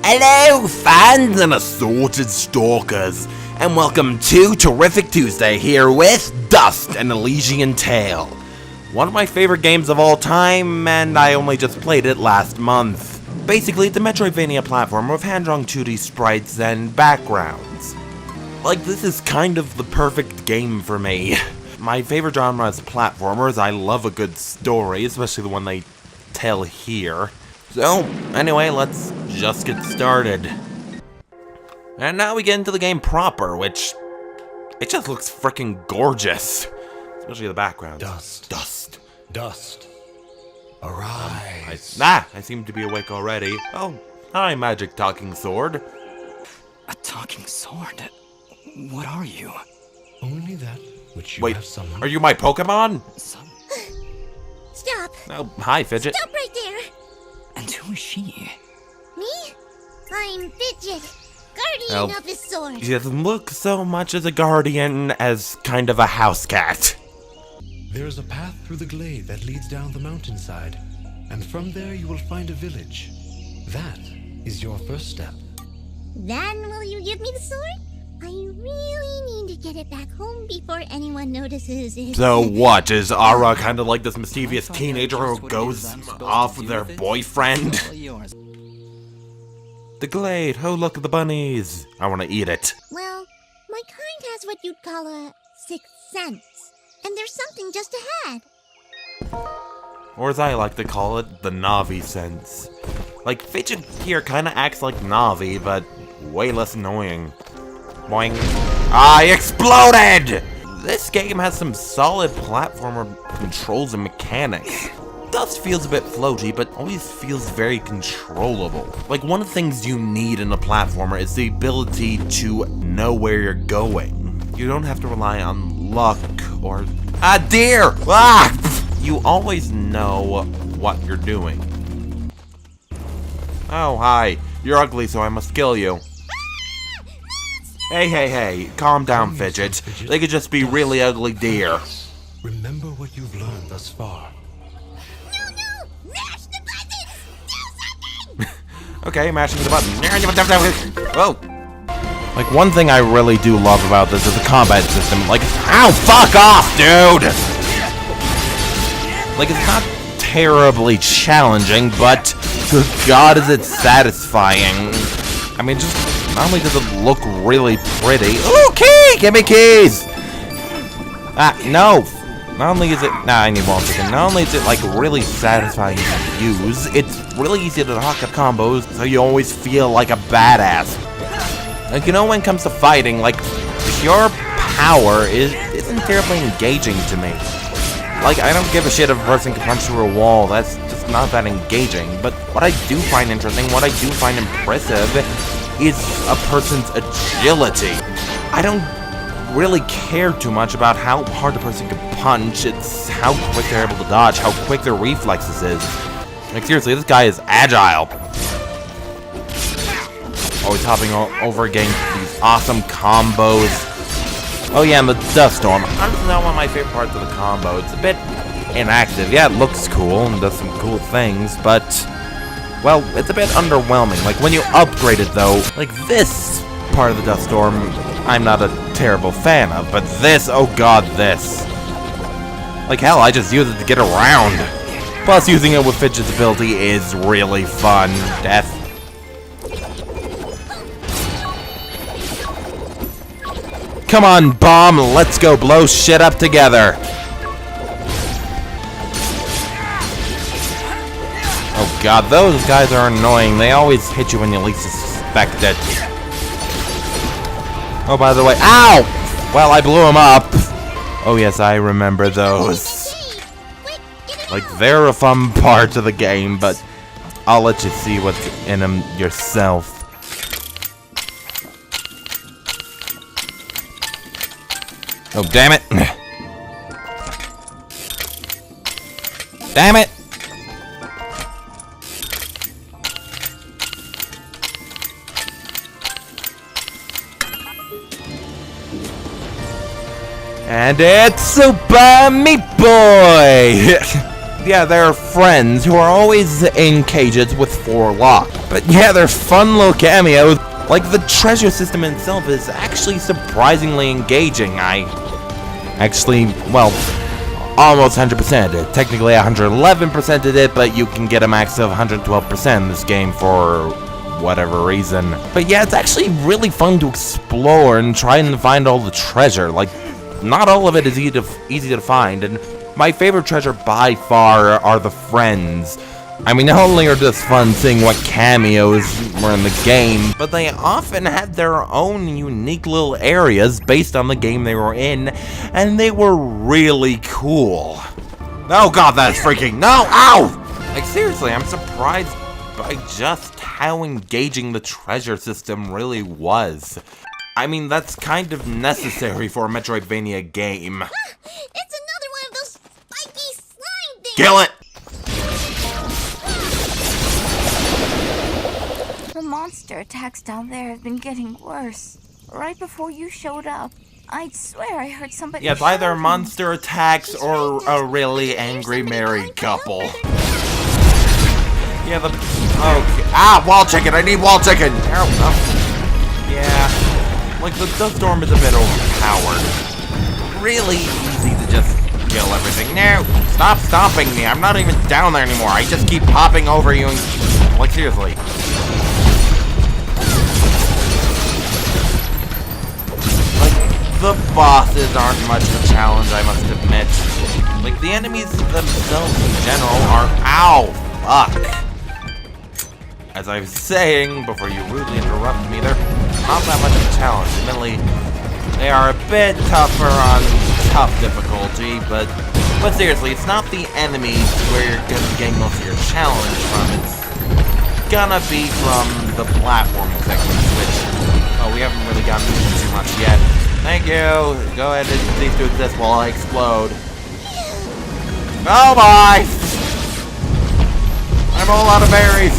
Hello, fans and assorted stalkers, and welcome to Terrific Tuesday here with Dust and Elysian Tale. One of my favorite games of all time, and I only just played it last month. Basically, it's a Metroidvania platformer with hand-drawn 2D sprites and backgrounds. Like, this is kind of the perfect game for me. My favorite genre is platformers. I love a good story, especially the one they tell here. So, anyway, let's just get started. And now we get into the game proper, which... it just looks freaking gorgeous. Especially the background. Dust. Arise. I seem to be awake already. Oh, hi, magic talking sword. A talking sword? What are you? Only that which you Wait, have summoned. are you my Pokemon? Stop! Oh, hi, Fidget. Stop right there! And who is she? Me? I'm Fidget, guardian of the sword. She doesn't look so much as a guardian as kind of a house cat. There is a path through the glade that leads down the mountainside, and from there you will find a village. That is your first step. Then will you give me the sword? I really need to get it back home before anyone notices it. So what, is Ara kind of like this mischievous teenager who goes off with their boyfriend? The glade, oh look at the bunnies. I want to eat it. Well, my kind has what you'd call a sixth sense. And there's something just ahead. Or as I like to call it, the Navi sense. Like, Fidget here kind of acts like Navi, but way less annoying. Boing. I exploded! This game has some solid platformer controls and mechanics. Dust feels a bit floaty, but always feels very controllable. Like, one of the things you need in a platformer is the ability to know where you're going. You don't have to rely on luck or... ah, dear! Ah! You always know what you're doing. Oh, hi. You're ugly, so I must kill you. Hey, calm down, Fidget. They could just be really ugly deer. Remember what you've learned thus far. No! Mash the button! Do something! Okay, mashing the button. Whoa. Like, one thing I really do love about this is the combat system. Like, ow, fuck off, dude! Like, it's not terribly challenging, but good God, is it satisfying. I mean, just not only does it look really pretty. Ooh, key! Give me keys! Ah, no! Not only is it... nah, I need one second. Not only is it, like, really satisfying to use, it's really easy to hook up combos, so you always feel like a badass. Like, you know, when it comes to fighting, like, pure power isn't terribly engaging to me. Like, I don't give a shit if a person can punch through a wall, that's just not that engaging. But what I do find interesting, what I do find impressive, is a person's agility. I don't really care too much about how hard a person can punch, it's how quick they're able to dodge, how quick their reflexes is. Like, seriously, this guy is agile. Always hopping over getting these awesome combos. Oh yeah, and the dust storm. Honestly, not one of my favorite parts of the combo. It's a bit inactive. Yeah, it looks cool and does some cool things, but... well, it's a bit underwhelming. Like, when you upgrade it, though, like this part of the dust storm, I'm not a terrible fan of, but this, oh god, this. Like, hell, I just use it to get around. Plus, using it with Fidget's ability is really fun. Death. Come on, bomb, let's go blow shit up together. Oh god, those guys are annoying. They always hit you when you least suspect it. Oh, by the way, ow! Well, I blew him up. Oh yes, I remember those. Like, they're a fun part of the game, but I'll let you see what's in them yourself. Oh, damn it. Damn it! And it's Super Meat Boy! Yeah, they're friends who are always in cages with 4 lock. But yeah, they're fun little cameos. Like, the treasure system itself is actually surprisingly engaging. I actually, well, almost 100%ed it. Technically 111%ed it, but you can get a max of 112% in this game for whatever reason. But yeah, it's actually really fun to explore and try and find all the treasure. Like, not all of it is easy to find, and my favorite treasure by far are the friends. I mean, not only are this fun seeing what cameos were in the game, but they often had their own unique little areas based on the game they were in, and they were really cool. Oh god, that's freaking, no, ow! Like, seriously, I'm surprised by just how engaging the treasure system really was. I mean, that's kind of necessary for a Metroidvania game. It's another one of those spiky slime things! Kill it! The monster attacks down there have been getting worse. Right before you showed up, I'd swear I heard somebody. Yeah, it's either monster attacks or a really angry married couple. Yeah, the... Okay. Ah, wall chicken! I need wall chicken! Oh. Yeah. Like, the dust storm is a bit overpowered. Really easy to just kill everything. No! Stop stomping me! I'm not even down there anymore. I just keep popping over you and... Like, seriously. The bosses aren't much of a challenge, I must admit. Like, the enemies themselves in general are... Ow! Fuck! As I was saying, before you rudely interrupted me, they're not that much of a challenge. Admittedly, they are a bit tougher on tough difficulty, but seriously, it's not the enemies where you're gonna get most of your challenge from. It's gonna be from the platforming segments, which... Oh, we haven't really gotten into too much yet. Thank you. Go ahead and cease to exist while I explode. Oh my! I'm all out of berries.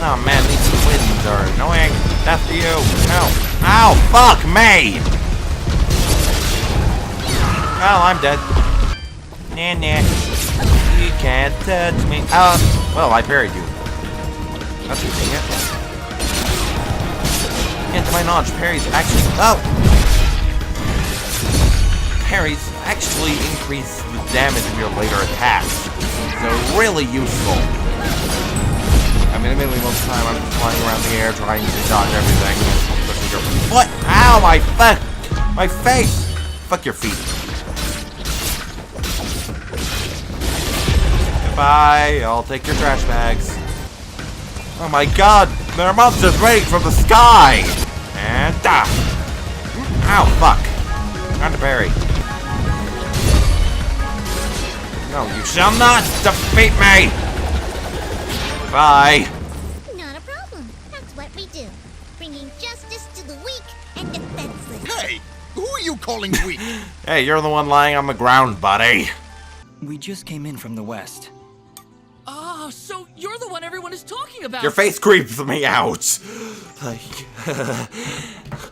Oh man, these twins are annoying. Death to you. No. Ow! Fuck me! Well, I'm dead. Nah, nah. You can't touch me. Well, I buried you. That's convenient. And to my knowledge, parries actually... Oh! Parries actually increase the damage of your later attacks. So really useful. I mean, admittedly, most of the time I'm just flying around the air trying to dodge everything. What? Ow, my my face! Fuck your feet. Goodbye, I'll take your trash bags. Oh my god, there are monsters raining from the sky! And ow, fuck. Time to parry. No, you shall not defeat me! Bye. Not a problem. That's what we do. Bringing justice to the weak and defenseless. Hey! Who are you calling weak? Hey, you're the one lying on the ground, buddy. We just came in from the west. Oh, so you're the one everyone is talking about. Your face creeps me out.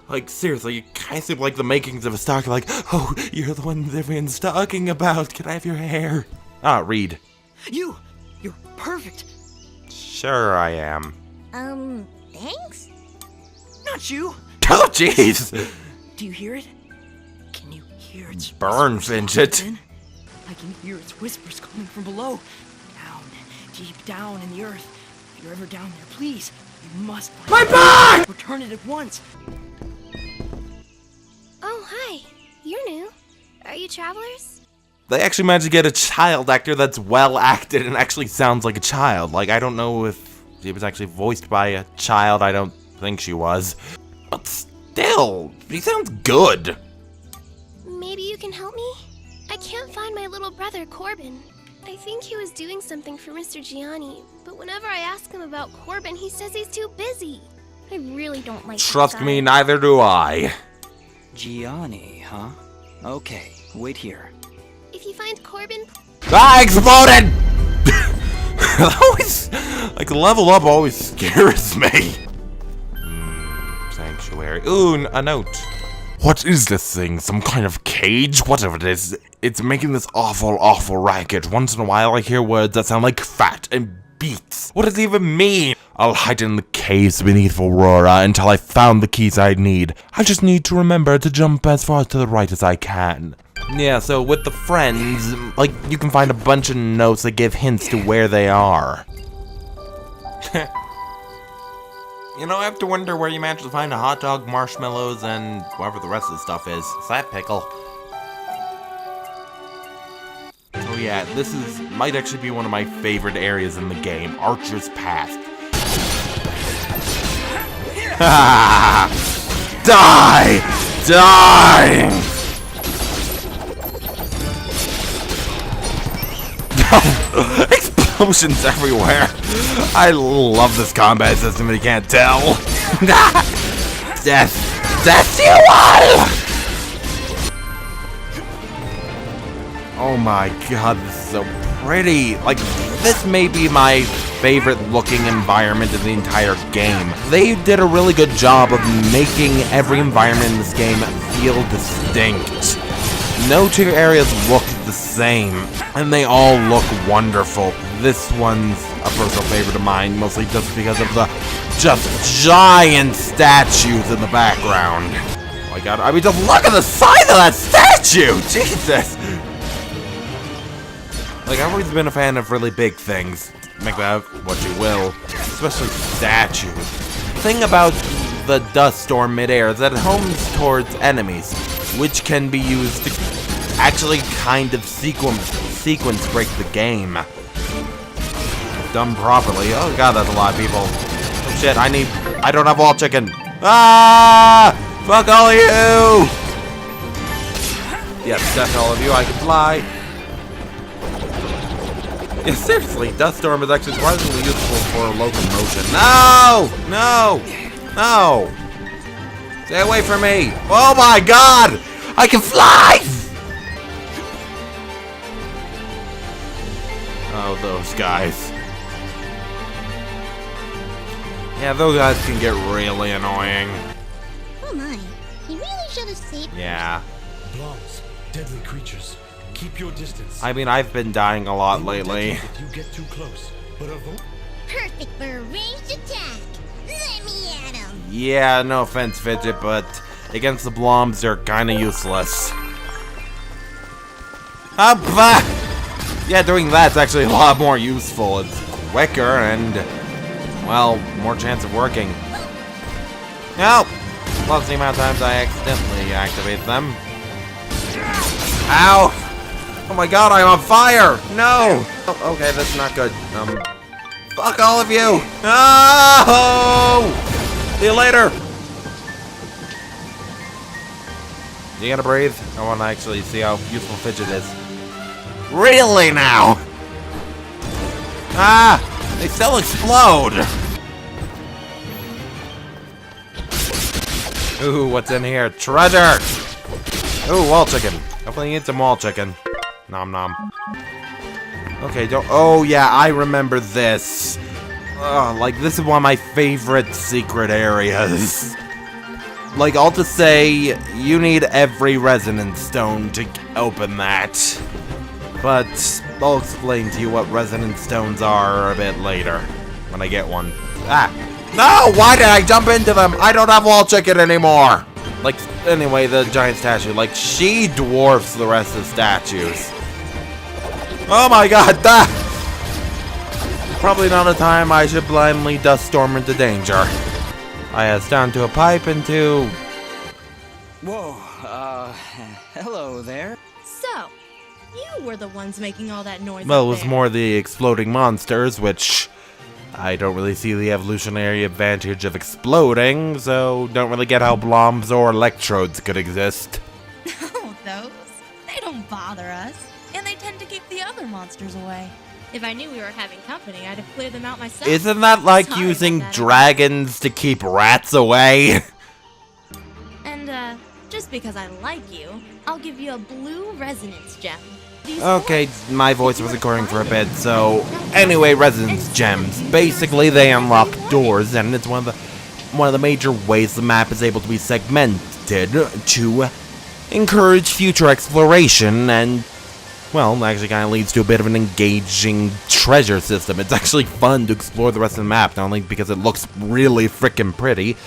Like seriously, you kind of seem like the makings of a stalker. Like, oh, you're the one everyone's talking about. Can I have your hair? Ah, Reed. You're perfect. Sure I am. Thanks? Not you. Oh, jeez. Do you hear it? Can you hear its Burn, whispers Finchit. coming in? I can hear its whispers coming from below. Down, deep down in the earth. If you're ever down there, please, you must find My back! Return it at once. Oh, hi. You're new. Are you travelers? They actually managed to get a child actor that's well acted and actually sounds like a child. Like, I don't know if she was actually voiced by a child. I don't think she was. But still, he sounds good. Maybe you can help me? I can't find my little brother, Corbin. I think he was doing something for Mr. Gianni, but whenever I ask him about Corbin, he says he's too busy. I really don't like Trust that guy. me, neither do I. Gianni, huh? Okay, wait here. If you find Corbin, Ah, exploded! Always, like, level up always scares me. Sanctuary. Ooh, a note. What is this thing? Some kind of cage? Whatever it is, it's making this awful, awful racket. Once in a while I hear words that sound like fat and beats. What does it even mean? I'll hide in the caves beneath Aurora until I found the keys I need. I just need to remember to jump as far to the right as I can. Yeah, so with the friends, like, you can find a bunch of notes that give hints to where they are. You know, I have to wonder where you managed to find a hot dog, marshmallows, and whatever the rest of the stuff is. Is that pickle? Oh yeah, this might actually be one of my favorite areas in the game, Archer's Path. Die! Die! Explosions everywhere. I love this combat system, if you can't tell. Death! Death to you all! Oh my god, this is so pretty. Like, this may be my favorite looking environment in the entire game. They did a really good job of making every environment in this game feel distinct. No two areas look the same, and they all look wonderful. This one's a personal favorite of mine, mostly just because of the giant statues in the background. Oh my god, I mean, just look at the size of that statue! Jesus! Like, I've always been a fan of really big things. Make that what you will, especially statues. The thing about the dust storm midair is that it homes towards enemies, which can be used to actually kind of sequence break the game. Done properly. Oh god, that's a lot of people. Oh shit, I don't have wall chicken. Ah! Fuck all of you! Yes, death all of you, I can fly. Yeah, seriously, Dust Storm is actually surprisingly useful for locomotion. No! No! No! Stay away from me! Oh my god! I can fly! Oh, those guys. Yeah, those guys can get really annoying. Oh my, he really should have saved. Yeah. Blobs, deadly creatures. Keep your distance. I mean, I've been dying a lot lately. If you get too close, but avoid. Perfect for a ranged attack. Let me at him. Yeah, no offense, Fidget, but against the Bloms, they're kinda useless. Yeah, doing that's actually a lot more useful. It's quicker and, well, more chance of working. No! Plus the amount of times I accidentally activate them. Ow! Oh my god, I'm on fire! No! Oh, okay, that's not good. Fuck all of you! No! See you later! You gotta breathe? I wanna actually see how useful Fidget is. Really now? Ah! They still explode! Ooh, what's in here? Treasure! Ooh, wall chicken. Definitely need some wall chicken. Nom nom. Okay, don't. Oh yeah, I remember this. Like, this is one of my favorite secret areas. Like, I'll just say, you need every resonance stone to open that. But I'll explain to you what resonance stones are a bit later, when I get one. Ah! No! Why did I jump into them? I don't have wall chicken anymore! Like, anyway, the giant statue, like, she dwarfs the rest of the statues. Oh my god, Probably not a time I should blindly dust storm into danger. I down to a pipe and to... Whoa, hello there. So, you were the ones making all that noise. Well, it was more the exploding monsters, which I don't really see the evolutionary advantage of exploding, so don't really get how bloms or electrodes could exist. Oh, those? They don't bother us. And they tend to keep the other monsters away. If I knew we were having company, I'd have cleared them out myself. Isn't that like Sorry using about that. dragons to keep rats away? And, just because I like you, I'll give you a blue resonance gem. These Okay, points, my voice was recording for a bit, so... Anyway, resonance gems. Basically, they unlock doors, and it's one of the major ways the map is able to be segmented. elected to encourage future exploration and, well, actually kind of leads to a bit of an engaging treasure system. It's actually fun to explore the rest of the map, not only because it looks really frickin' pretty,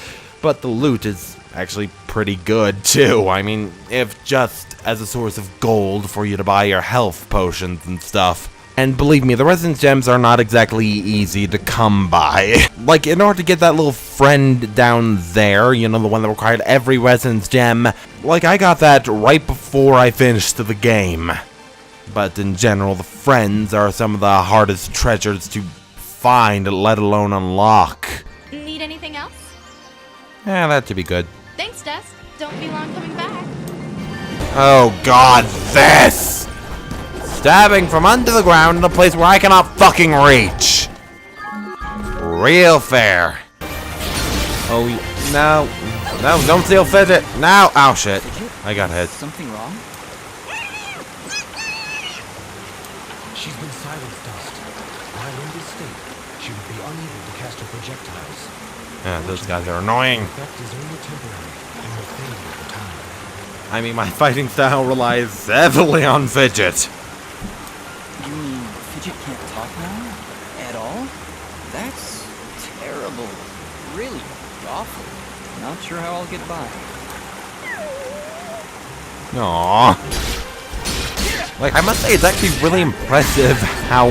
but the loot is actually pretty good too. I mean, if just as a source of gold for you to buy your health potions and stuff. And believe me, the resin gems are not exactly easy to come by. Like, in order to get that little friend down there, you know, the one that required every resin gem, like, I got that right before I finished the game. But in general, the friends are some of the hardest treasures to find, let alone unlock. Need anything else? Yeah, that should be good. Thanks, Dust. Don't be long coming back. Oh god, this! Stabbing from under the ground in a place where I cannot fucking reach. Real fair. Oh, no. No, don't steal fidget. No. Oh, shit. I got hit. Something wrong? She's been silenced, Dust. While in this state, she would be unable to cast her projectiles. Yeah, those guys are annoying. The effect is only temporary and will fade over time. I mean, my fighting style relies heavily on fidget. You mean Fidget can't talk now? At all? That's terrible. Really awful. Not sure how I'll get by. Aww. Like, I must say, it's actually really impressive how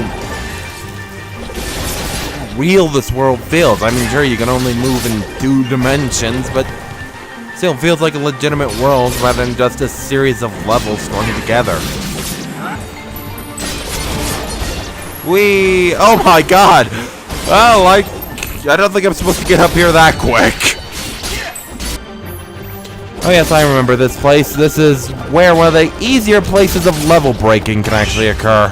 real this world feels. I mean, sure, you can only move in 2 dimensions, but still feels like a legitimate world rather than just a series of levels strung together. Oh my god! Oh, I don't think I'm supposed to get up here that quick. Oh yes, I remember this place. This is where one of the easier places of level breaking can actually occur.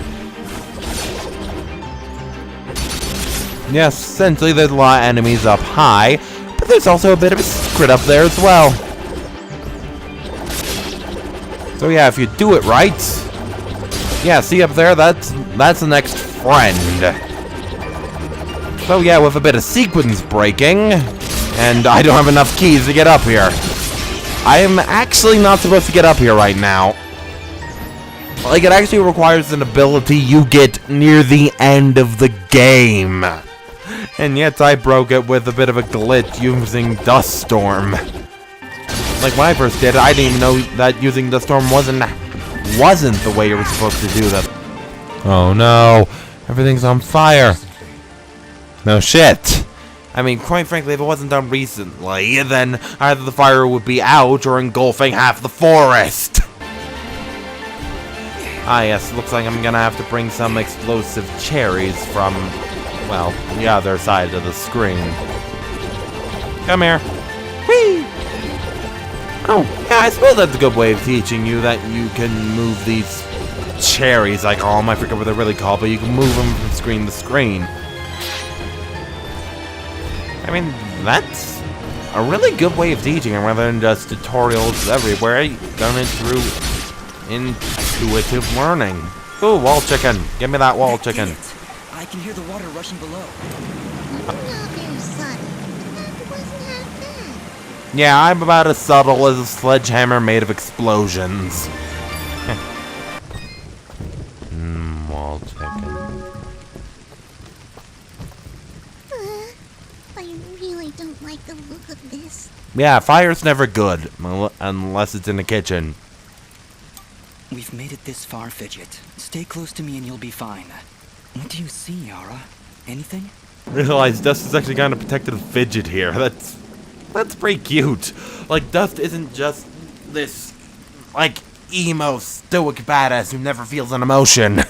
Yes, essentially there's a lot of enemies up high, but there's also a bit of a secret up there as well. So yeah, if you do it right, yeah, see up there, that's the next friend. So yeah, with a bit of sequence breaking, and I don't have enough keys to get up here. I am actually not supposed to get up here right now. Like, it actually requires an ability you get near the end of the game. And yet I broke it with a bit of a glitch using Dust Storm. Like, when I first did it, I didn't even know that using Dust Storm wasn't the way you were supposed to do that. Oh no, everything's on fire. No shit. I mean, quite frankly, if it wasn't done recently, then either the fire would be out or engulfing half the forest. Ah yes, looks like I'm gonna have to bring some explosive cherries from, well, the other side of the screen. Come here. Whee! Oh, yeah, I suppose that's a good way of teaching you that you can move these cherries, I call them. I forget what they're really called, but you can move them from screen to screen. I mean, that's a really good way of teaching it rather than just tutorials everywhere done it through intuitive learning. Ooh, wall chicken. Give me that wall chicken. I can hear the water rushing below. You're not very subtle. That wasn't half bad. Yeah, I'm about as subtle as a sledgehammer made of explosions. Wall chicken. I really don't like the look of this. Yeah, fire's never good, unless it's in the kitchen. We've made it this far, Fidget. Stay close to me and you'll be fine. What do you see, Yara? Anything? Realize Dust is actually kind of protected of Fidget here. That's pretty cute. Like, Dust isn't just this, like, emo, stoic badass who never feels an emotion.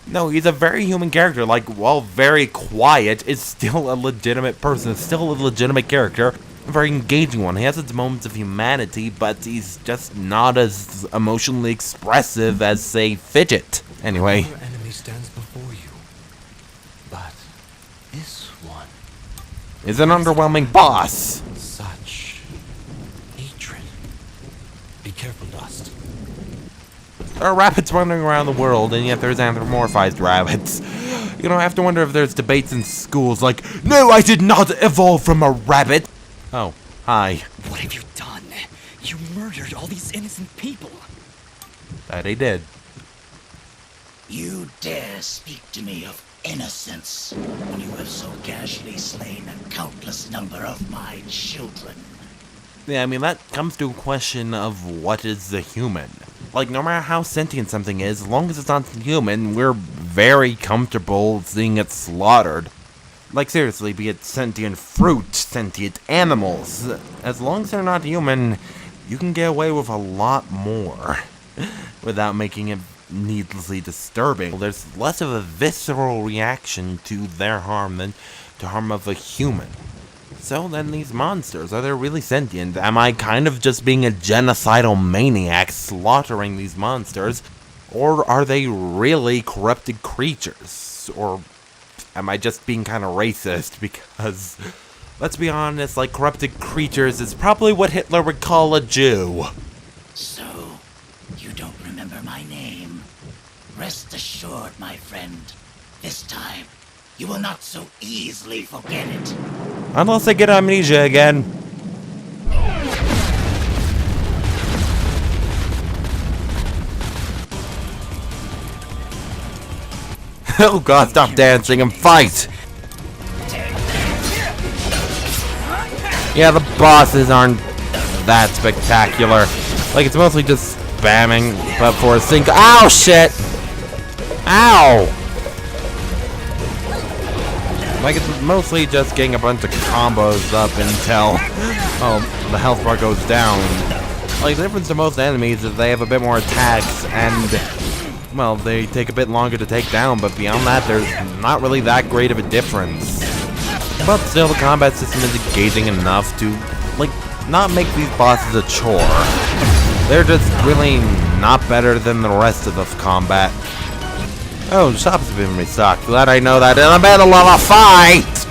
No, he's a very human character. Like, while very quiet, is still a legitimate person. It's still a legitimate character. A very engaging one. He has its moments of humanity, but he's just not as emotionally expressive as, say, Fidget. Anyway. Another enemy stands before you. But this one is an underwhelming boss. Such hatred. Be careful, Dust. There are rabbits wandering around the world, and yet there's anthropomorphized rabbits. You know, I have to wonder if there's debates in schools like, "No, I did not evolve from a rabbit!" Oh, hi. What have you done? You murdered all these innocent people. That he did. You dare speak to me of innocence when you have so casually slain a countless number of my children? Yeah, I mean, that comes to a question of what is the human. Like, no matter how sentient something is, as long as it's not human, we're very comfortable seeing it slaughtered. Like, seriously, be it sentient fruit, sentient animals. As long as they're not human, you can get away with a lot more without making it needlessly disturbing. There's less of a visceral reaction to their harm than to harm of a human. So then these monsters, are they really sentient? Am I kind of just being a genocidal maniac slaughtering these monsters? Or are they really corrupted creatures? Or am I just being kind of racist? Because, let's be honest, like, corrupted creatures is probably what Hitler would call a Jew. So, you don't remember my name? Rest assured, my friend, this time, you will not so easily forget it. Unless I get amnesia again. Oh god, stop dancing and fight! Yeah, the bosses aren't that spectacular. Like, it's mostly just spamming, but for a single— Ow, shit! Ow! Like, it's mostly just getting a bunch of combos up until, the health bar goes down. Like, the difference to most enemies is they have a bit more attacks, and, well, they take a bit longer to take down, but beyond that, there's not really that great of a difference. But still, the combat system is engaging enough to, like, not make these bosses a chore. They're just really not better than the rest of the combat. Oh, the shop's been restocked. Glad I know that in the middle of a fight!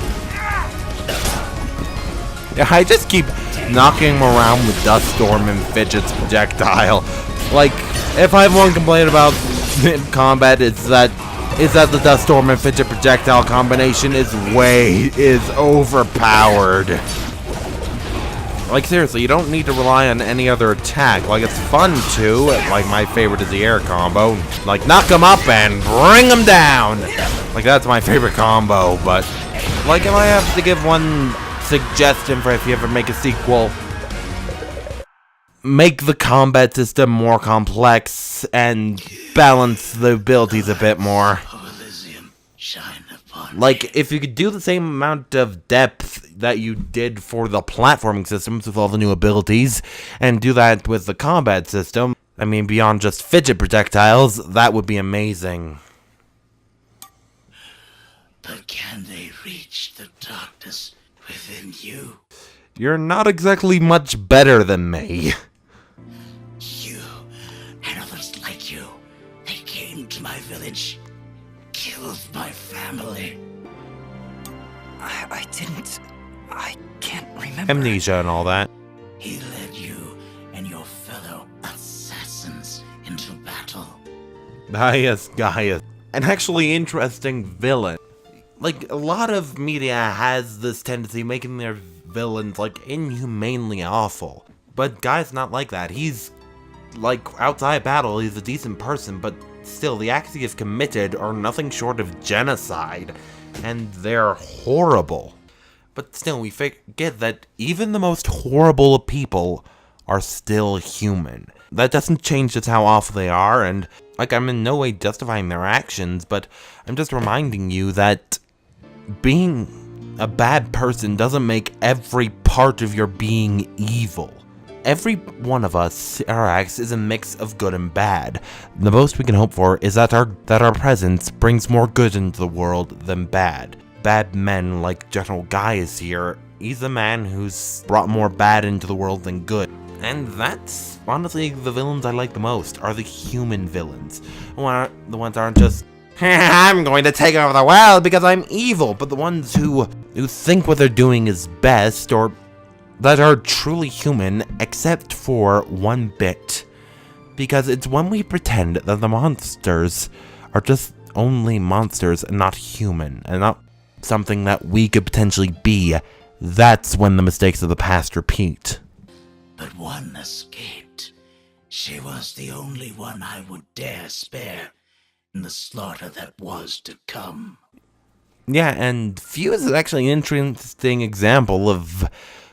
Yeah, I just keep knocking him around with Dust Storm and Fidget's projectile. Like, if I have one complaint about combat, it's that the Dust Storm and Fidget projectile combination is overpowered. Like, seriously, you don't need to rely on any other attack. Like, it's fun to. Like, my favorite is the air combo. Like, knock them up and bring them down. Like, that's my favorite combo. But, like, if I have to give one suggestion for if you ever make a sequel, make the combat system more complex and balance the abilities a bit more. Elysian, shine upon Like, if you could do the same amount of depth that you did for the platforming systems with all the new abilities, and do that with the combat system, I mean, beyond just fidget projectiles, that would be amazing. But can they reach the darkness within you? You're not exactly much better than me. You and others like you, they came to my village, killed my family. I didn't. I can't remember. Amnesia and all that. He led you and your fellow assassins into battle. Gaius. An actually interesting villain. Like, a lot of media has this tendency of making their villains, like, inhumanely awful. But Gaius not like that. He's, like, outside battle, he's a decent person, but still, the acts he has committed are nothing short of genocide. And they're horrible. But still, we forget that even the most horrible of people are still human. That doesn't change just how awful they are, and, like, I'm in no way justifying their actions, but I'm just reminding you that being a bad person doesn't make every part of your being evil. Every one of us, our acts, is a mix of good and bad. The most we can hope for is that our presence brings more good into the world than bad. Bad men like General Gaius here, he's a man who's brought more bad into the world than good. And that's honestly the villains I like the most, are the human villains. The ones aren't just, I'm going to take over the world because I'm evil, but the ones who think what they're doing is best, or that are truly human, except for one bit. Because it's when we pretend that the monsters are just only monsters and not human, and not something that we could potentially be, that's when the mistakes of the past repeat. but one escaped. She was the only one I would dare spare in the slaughter that was to come. Yeah, and Fuse is actually an interesting example of,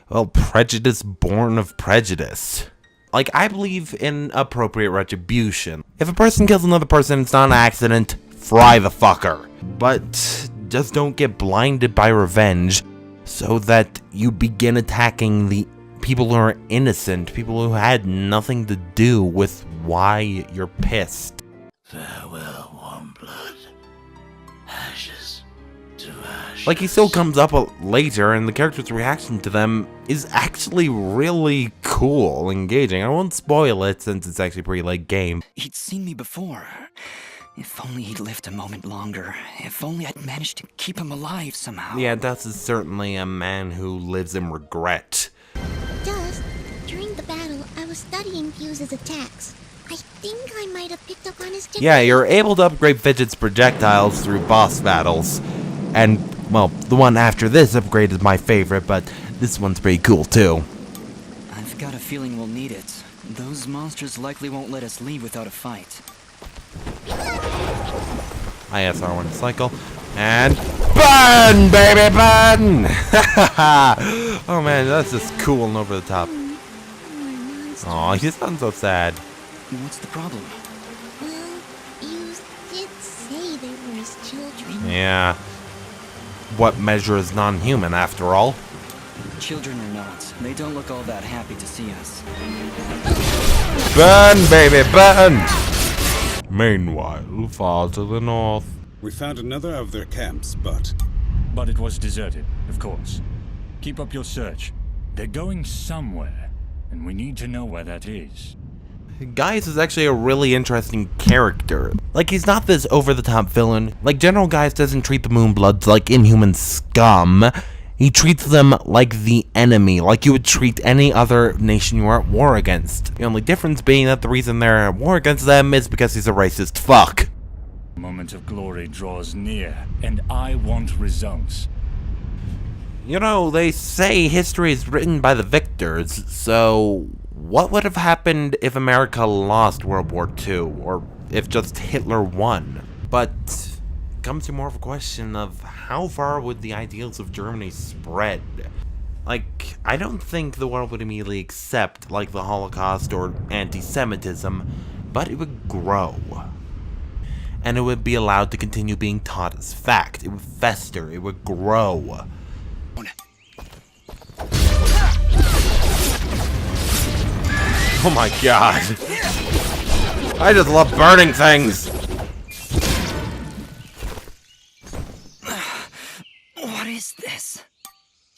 well, prejudice born of prejudice. Like, I believe in appropriate retribution. If a person kills another person, it's not an accident, fry the fucker. But just don't get blinded by revenge so that you begin attacking the people who are innocent, people who had nothing to do with why you're pissed. Farewell, warm blood. Ashes to ashes. Like, he still comes up later, and the character's reaction to them is actually really cool, engaging. I won't spoil it since it's actually pretty late game. He'd seen me before. If only he'd lived a moment longer. If only I'd managed to keep him alive somehow. Yeah, Dust is certainly a man who lives in regret. Dust, during the battle, I was studying Fuse's attacks. I think I might have picked up on his technique. Yeah, you're able to upgrade Fidget's projectiles through boss battles. And, well, the one after this upgrade is my favorite, but this one's pretty cool too. I've got a feeling we'll need it. Those monsters likely won't let us leave without a fight. ISR1 cycle. And burn, baby, burn! Oh man, that's just cool and over the top. Aw, he sounds so sad. What's the problem? Well, you did say they were his children. Yeah. What measure is non-human, after all? Children or not, they don't look all that happy to see us. Burn, baby, burn! Meanwhile, far to the north. We found another of their camps, but it was deserted, of course. Keep up your search. They're going somewhere, and we need to know where that is. Gaius is actually a really interesting character. Like, he's not this over-the-top villain. Like, General Gaius doesn't treat the Moonbloods like inhuman scum. He treats them like the enemy, like you would treat any other nation you are at war against. The only difference being that the reason they're at war against them is because he's a racist fuck. The moment of glory draws near, and I want results. You know, they say history is written by the victors, so what would have happened if America lost World War II, or if just Hitler won? But it comes to more of a question of how far would the ideals of Germany spread? Like, I don't think the world would immediately accept, like, the Holocaust or anti-Semitism, but it would grow. And it would be allowed to continue being taught as fact. It would fester, it would grow. Oh my god. I just love burning things. What is this?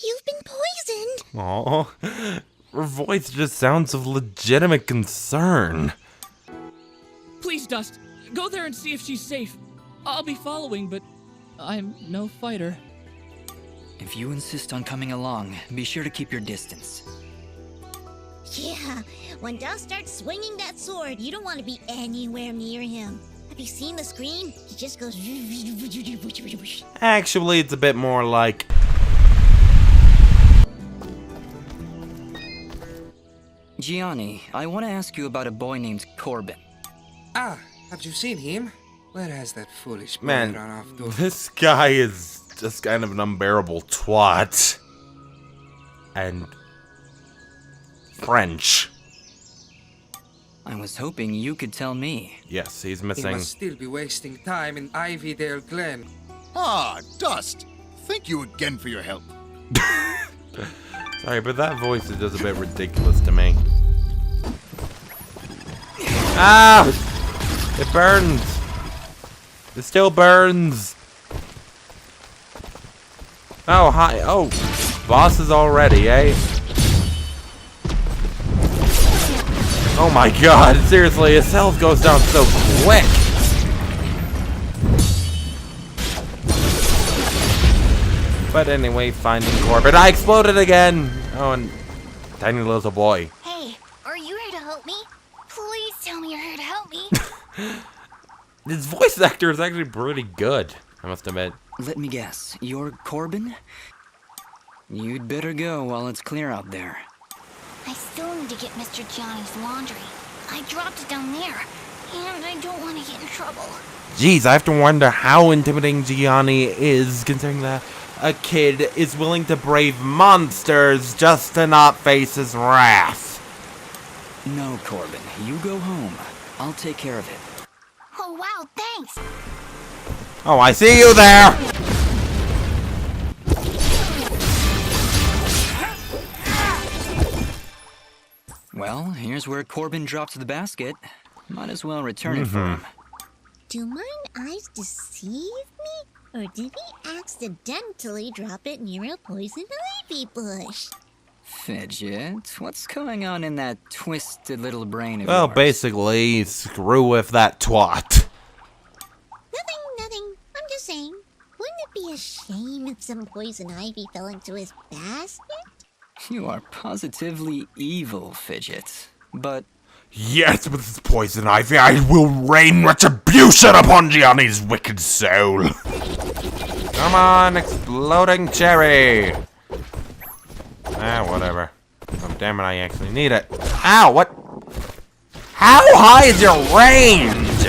You've been poisoned. Aww. Her voice just sounds of legitimate concern. Please, Dust, go there and see if she's safe. I'll be following, but I'm no fighter. If you insist on coming along, be sure to keep your distance. Yeah, when Dust starts swinging that sword, you don't want to be anywhere near him. Have you seen the screen? He just goes... Actually, it's a bit more like... Gianni, I want to ask you about a boy named Corbin. Ah, have you seen him? Where has that foolish boy Man, run off to? this guy is just kind of an unbearable twat. And... French. I was hoping you could tell me. Yes, he's He missing... must still be wasting time in Ivydale Glen. Ah, Dust. Thank you again for your help. Sorry, but that voice is just a bit ridiculous to me. Ah! It burns! It still burns! Oh, hi. Oh, bosses already, eh? Oh my god, seriously, his health goes down so quick! But anyway, finding Corbin. I exploded again! Oh, and tiny little boy. Hey, are you here to help me? Please tell me you're here to help me. This voice actor is actually pretty good, I must admit. Let me guess, you're Corbin? You'd better go while it's clear out there. I still to get Mr. Gianni's laundry. I dropped it down there, and I don't want to get in trouble. Jeez, I have to wonder how intimidating Gianni is, considering that a kid is willing to brave monsters just to not face his wrath. No, Corbin, you go home. I'll take care of it. Oh, wow, thanks. Oh, I see you there! Well, here's where Corbin dropped the basket. Might as well return it for him. Do mine eyes deceive me? Or did he accidentally drop it near a poison ivy bush? Fidget, what's going on in that twisted little brain of Well, yours? basically, screw with that twat. Nothing. I'm just saying. Wouldn't it be a shame if some poison ivy fell into his basket? You are positively evil, Fidget. But Yes, with this poison ivy, I will rain retribution upon Gianni's wicked soul. Come on, exploding cherry. Whatever. Oh, damn it, I actually need it. Ow, what? How high is your range?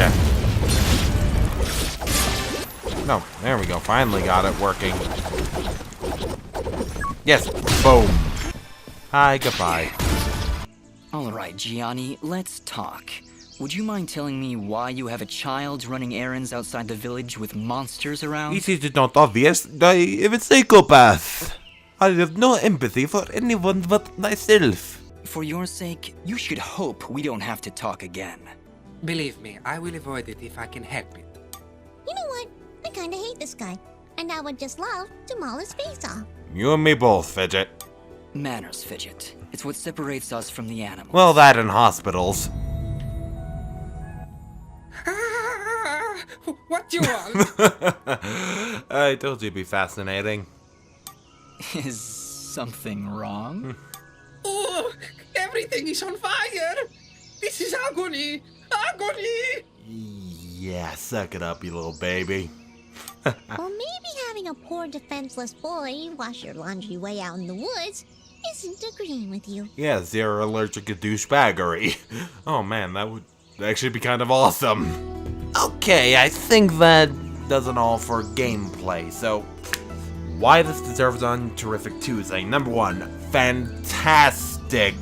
No, there we go. Finally got it working. Yes, boom. Hi, goodbye. alright, Gianni, let's talk. Would you mind telling me why you have a child running errands outside the village with monsters around? This is not obvious. I am a psychopath. I have no empathy for anyone but myself. For your sake, you should hope we don't have to talk again. Believe me, I will avoid it if I can help it. You know what? I kinda hate this guy. And I would just love to maul his face off. You and me both, Fidget. Manners, Fidget. It's what separates us from the animals. Well, that in hospitals. What do you want? I told you it'd be fascinating. Is something wrong? Oh, everything is on fire! This is agony! Agony! Yeah, suck it up, you little baby. Well, maybe having a poor defenseless boy wash your laundry way out in the woods isn't agreeing with you. Yes, you're allergic to douchebaggery. Oh man, that would actually be kind of awesome. Okay, I think that does it all for gameplay, so why this deserves on Terrific Tuesday. Number one, fantastic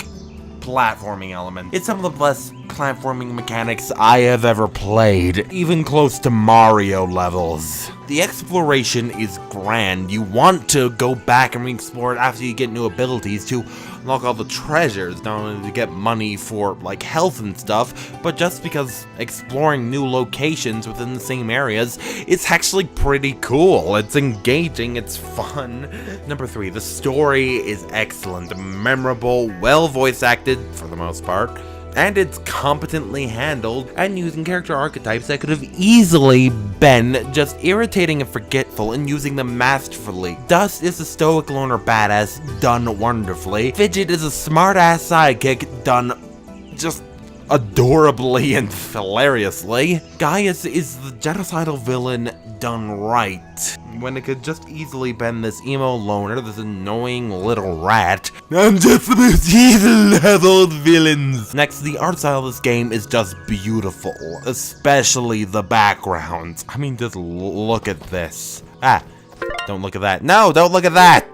platforming element. It's some of the best platforming mechanics I have ever played, even close to Mario levels. The exploration is grand. You want to go back and re-explore it after you get new abilities to unlock all the treasures, not only to get money for like health and stuff, but just because exploring new locations within the same areas is actually pretty cool. It's engaging, it's fun. Number three, the story is excellent, memorable, well voice acted for the most part, and it's competently handled and using character archetypes that could have easily been just irritating and forgetful and using them masterfully. Dust is a stoic loner badass done wonderfully. Fidget is a smart-ass sidekick done just adorably and hilariously. Gaius is the genocidal villain done right, when it could just easily been this emo loner, this annoying little rat. I'm just the most evil of all villains. Next, the art style of this game is just beautiful, especially the backgrounds. I mean, just look at this. Don't look at that. No, don't look at that!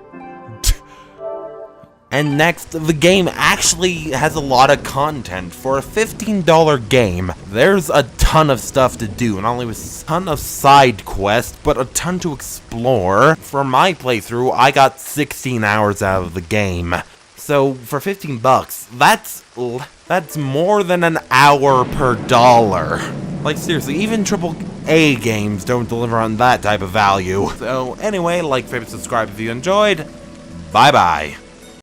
And next, the game actually has a lot of content. For a $15 game, there's a ton of stuff to do, not only with a ton of side quests, but a ton to explore. For my playthrough, I got 16 hours out of the game. So, for 15 bucks, that's more than an hour per dollar. Like, seriously, even AAA games don't deliver on that type of value. So, anyway, like, favorite, subscribe if you enjoyed. Bye-bye.